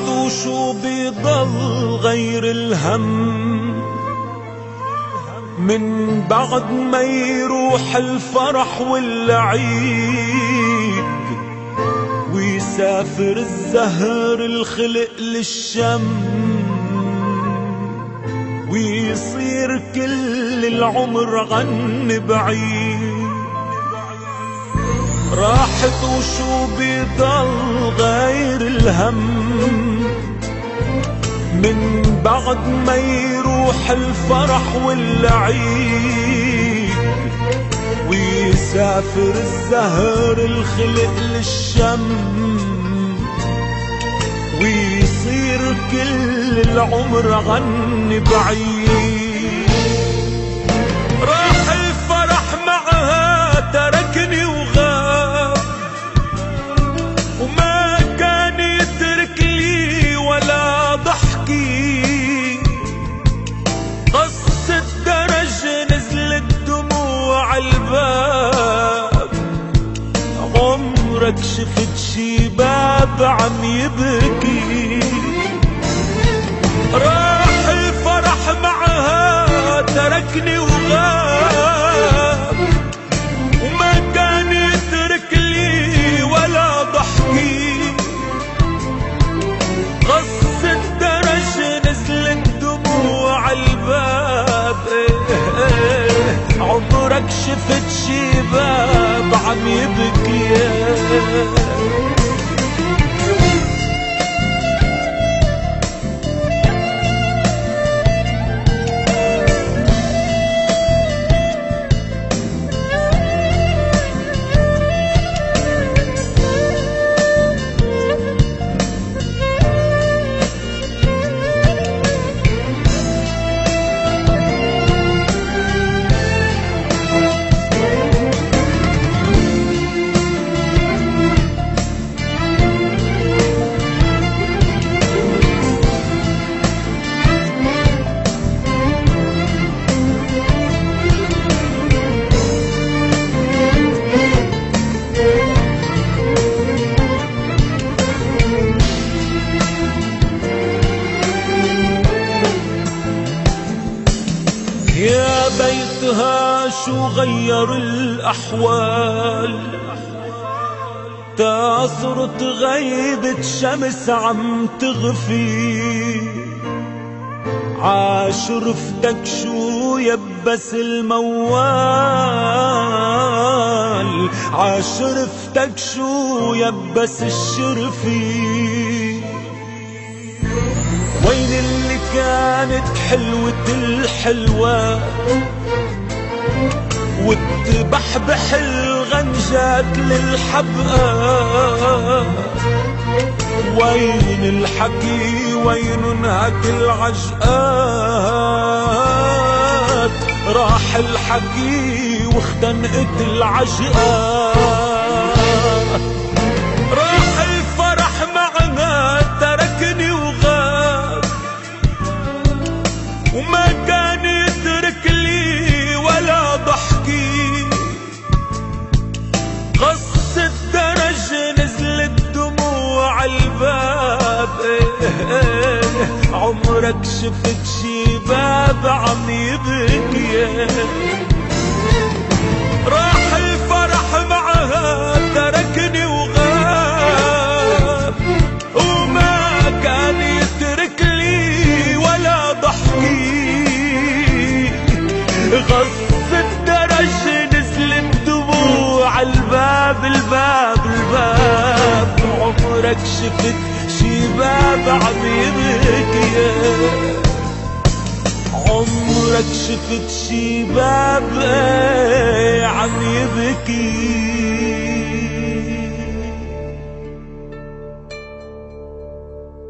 وشو بيضل غير الهم من بعد ما يروح الفرح والعيد ويسافر الزهر الخلق للشم ويصير كل العمر غن بعيد. راحت وشو بيضل غير الهم من بعد ما يروح الفرح والعيد ويسافر الزهر الخلق للشم ويصير كل العمر غن بعيد. راح الفرح معها تركني وغاب وما كان يترك لي ولا ضحكي. قص الدرج نزلت دموع الباب عمرك شفت شي باب عم يبكي. راح الفرح معها تركني وغاب وما كان يترك لي ولا ضحكي. قص الدرج نزلت دموع الباب عمرك شفت شي باب عم يبكي. يا بيتها شو غير الأحوال تا صرت غيبة شمس عم تغفي. عاشرفتك شو يبس الموال عاشرفتك شو يبس الشرفي. وين اللي كانت حلوة الحلوة وتبحبح الغنجات للحبقى. وين الحكي وين انهك العجقات. راح الحكي واختنقت العجقات. راح الفرح معنا تركني وغاب وما كان يترك لي ولا ضحكي. قص الدرج نزلت دموع الباب عمرك شفت شي باب عم يبكي. راح الفرح معها تركني وغاب وما كان يترك لي ولا ضحكي. غص الدرج نزلت دموع الباب الباب عمرك شفت شي باب عم يبكي. عمرك شفت شي باب عم يبكي.